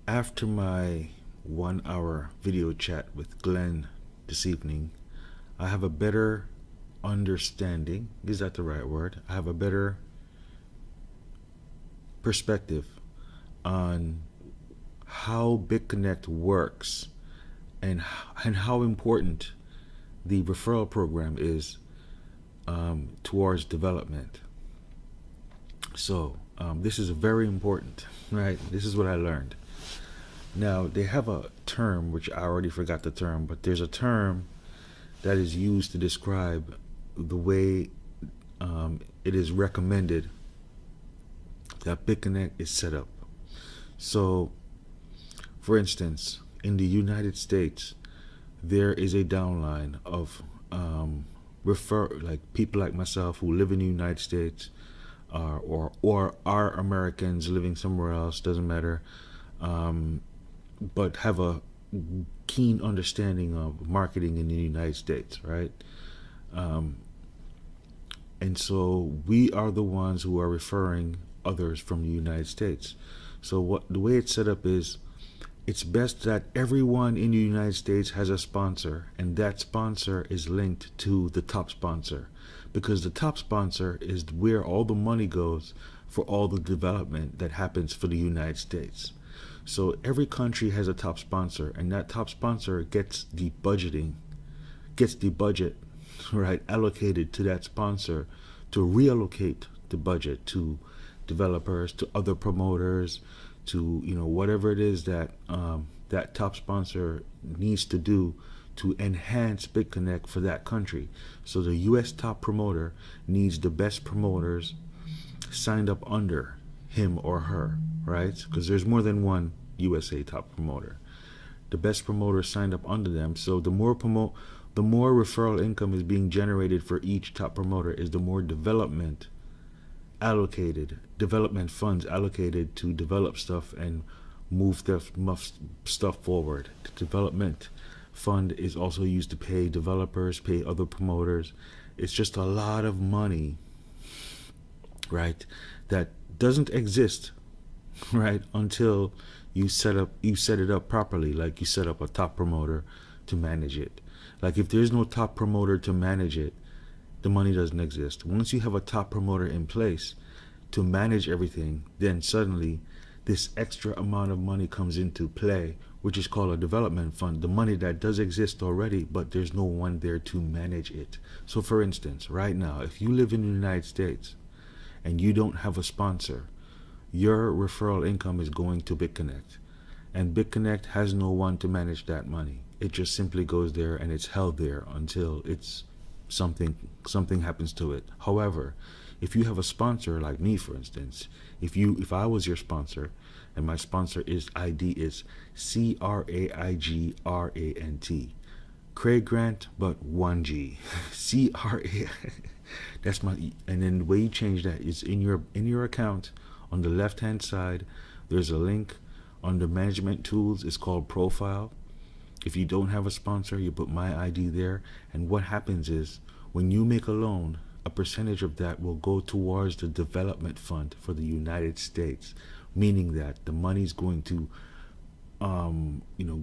After my 1 hour video chat with Glenn this evening, I have a better understanding. Is that the right word? I have a better perspective on how BitConnect works and how important the referral program is towards development. So this is very important, right? This is what I learned. Now, they have a term, which I already forgot the term, but there's a term that is used to describe the way it is recommended that BitConnect is set up. So, for instance, in the United States, there is a downline of like people like myself who live in the United States, or are Americans living somewhere else, doesn't matter, but have a keen understanding of marketing in the United States, right? And so we are the ones who are referring others from the United States. So the way it's set up is, it's best that everyone in the United States has a sponsor, and that sponsor is linked to the top sponsor, because the top sponsor is where all the money goes for all the development that happens for the United States. So every country has a top sponsor, and that top sponsor gets the budget, right, allocated to that sponsor to reallocate the budget to developers, to other promoters, to whatever it is that that top sponsor needs to do to enhance BitConnect for that country. So the U.S. top promoter needs the best promoters signed up under him or her, right? Because there's more than one USA top promoter. The best promoters signed up under them. So the more referral income is being generated for each top promoter, is the more development funds allocated to develop stuff and move stuff forward. The development fund is also used to pay developers, pay other promoters. It's just a lot of money, right, that doesn't exist, right, until you set it up properly. Like, you set up a top promoter to manage it. Like, if there's no top promoter to manage it, the money doesn't exist. Once you have a top promoter in place to manage everything, then suddenly this extra amount of money comes into play, which is called a development fund, the money that does exist already, but there's no one there to manage it. So for instance, right now, if you live in the United States and you don't have a sponsor, your referral income is going to BitConnect, and BitConnect has no one to manage that money. It just simply goes there and it's held there until it's something happens to it. However, if you have a sponsor like me, for instance, if I was your sponsor, and my sponsor ID is CRAIGRANT, Craig Grant, but 1G, CRA. That's my. And then the way you change that is in your account, on the left hand side, there's a link under management tools. It's called profile. If you don't have a sponsor, you put my ID there, and what happens is, when you make a loan, a percentage of that will go towards the development fund for the United States, meaning that the money's going to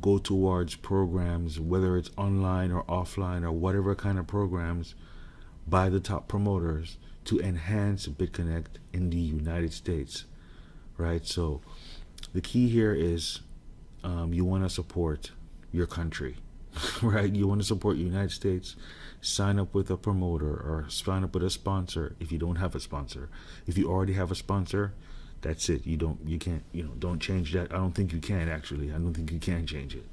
go towards programs, whether it's online or offline or whatever kind of programs, by the top promoters to enhance BitConnect in the United States, right? So the key here is you want to support your country, right? You want to support the United States. Sign up with a promoter or sign up with a sponsor if you don't have a sponsor. If you already have a sponsor, that's it. You can't don't change that. I don't think you can, actually. I don't think you can change it.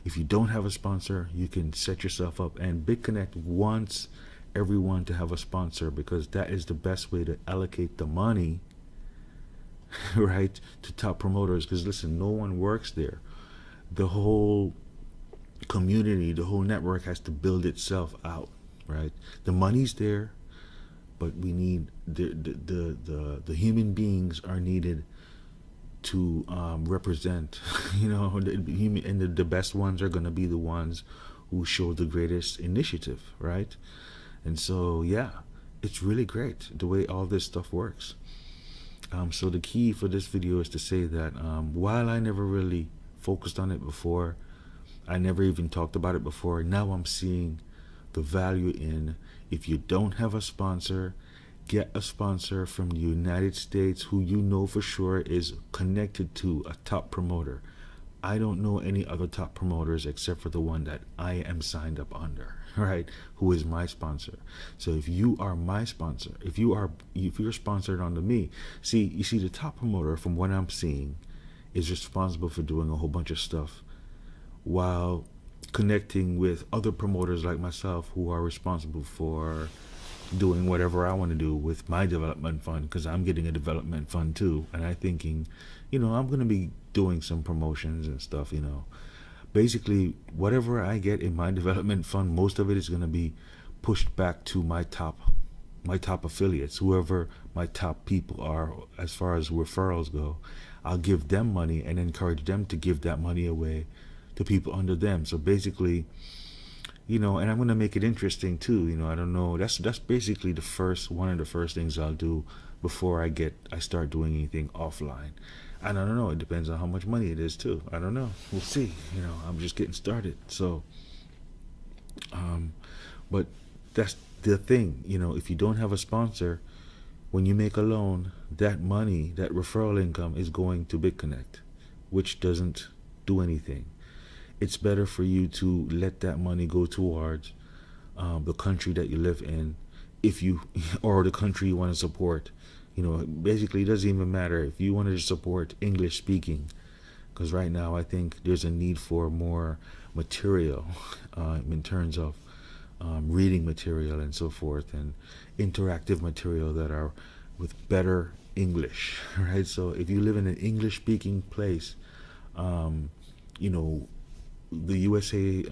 If you don't have a sponsor, you can set yourself up, and BitConnect wants everyone to have a sponsor, because that is the best way to allocate the money, right, to top promoters. Because listen, no one works there. The whole community, the whole network has to build itself out, right? The money's there, but we need the human beings are needed to represent, and the best ones are going to be the ones who show the greatest initiative, right? And so, yeah, it's really great the way all this stuff works. So the key for this video is to say that while I never really focused on it before. I never even talked about it before. Now I'm seeing the value in, if you don't have a sponsor, get a sponsor from the United States who you know for sure is connected to a top promoter. I don't know any other top promoters except for the one that I am signed up under, right? Who is my sponsor. So if you are my sponsor, if you're sponsored under me, you see the top promoter, from what I'm seeing, is responsible for doing a whole bunch of stuff while connecting with other promoters like myself who are responsible for doing whatever I want to do with my development fund, because I'm getting a development fund too. And I'm thinking, I'm going to be doing some promotions and stuff, Basically, whatever I get in my development fund, most of it is going to be pushed back to my top affiliates, whoever my top people are as far as referrals go. I'll give them money and encourage them to give that money away to people under them. So basically, and I'm going to make it interesting too. I don't know. That's basically one of the first things I'll do before I start doing anything offline. And I don't know. It depends on how much money it is too. I don't know. We'll see. I'm just getting started. So, but that's the thing. If you don't have a sponsor, when you make a loan, that money, that referral income, is going to BitConnect, which doesn't do anything. It's better for you to let that money go towards the country that you live in, or the country you want to support. Basically, it doesn't even matter if you wanted to support English speaking, because right now I think there's a need for more material in terms of reading material and so forth, and interactive material that are with better English, right? So if you live in an English speaking place, the USA,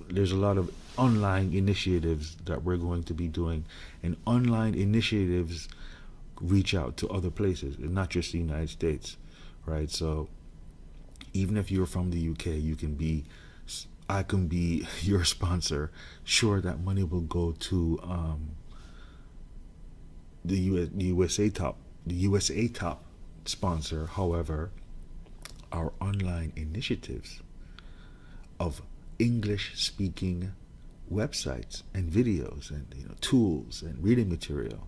there's a lot of online initiatives that we're going to be doing, and online initiatives reach out to other places, not just the United States, right? So even if you're from the UK, I can be your sponsor. Sure, that money will go to the USA top sponsor. However, our online initiatives of English speaking websites and videos and tools and reading material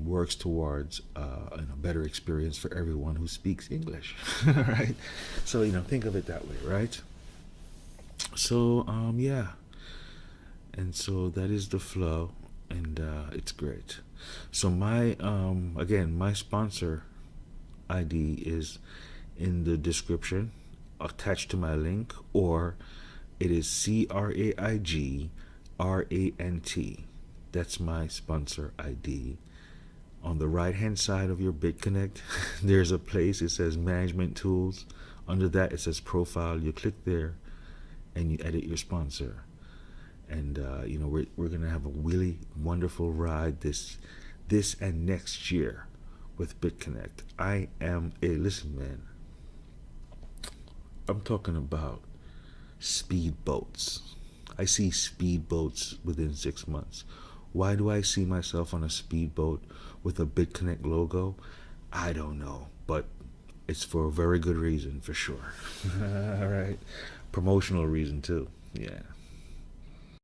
works towards a better experience for everyone who speaks English, right? So think of it that way, right? So yeah, and so that is the flow, and it's great. So my my sponsor ID is in the description attached to my link, or it is CRAIGRANT. That's my sponsor ID. On the right hand side of your BitConnect, there's a place, it says management tools. Under that it says profile. You click there and you edit your sponsor, and we're gonna have a really wonderful ride this and next year with BitConnect. Listen, man, I'm talking about speedboats. I see speedboats within 6 months. Why do I see myself on a speedboat with a BitConnect logo? I don't know, but it's for a very good reason, for sure. All right. Promotional reason too. Yeah.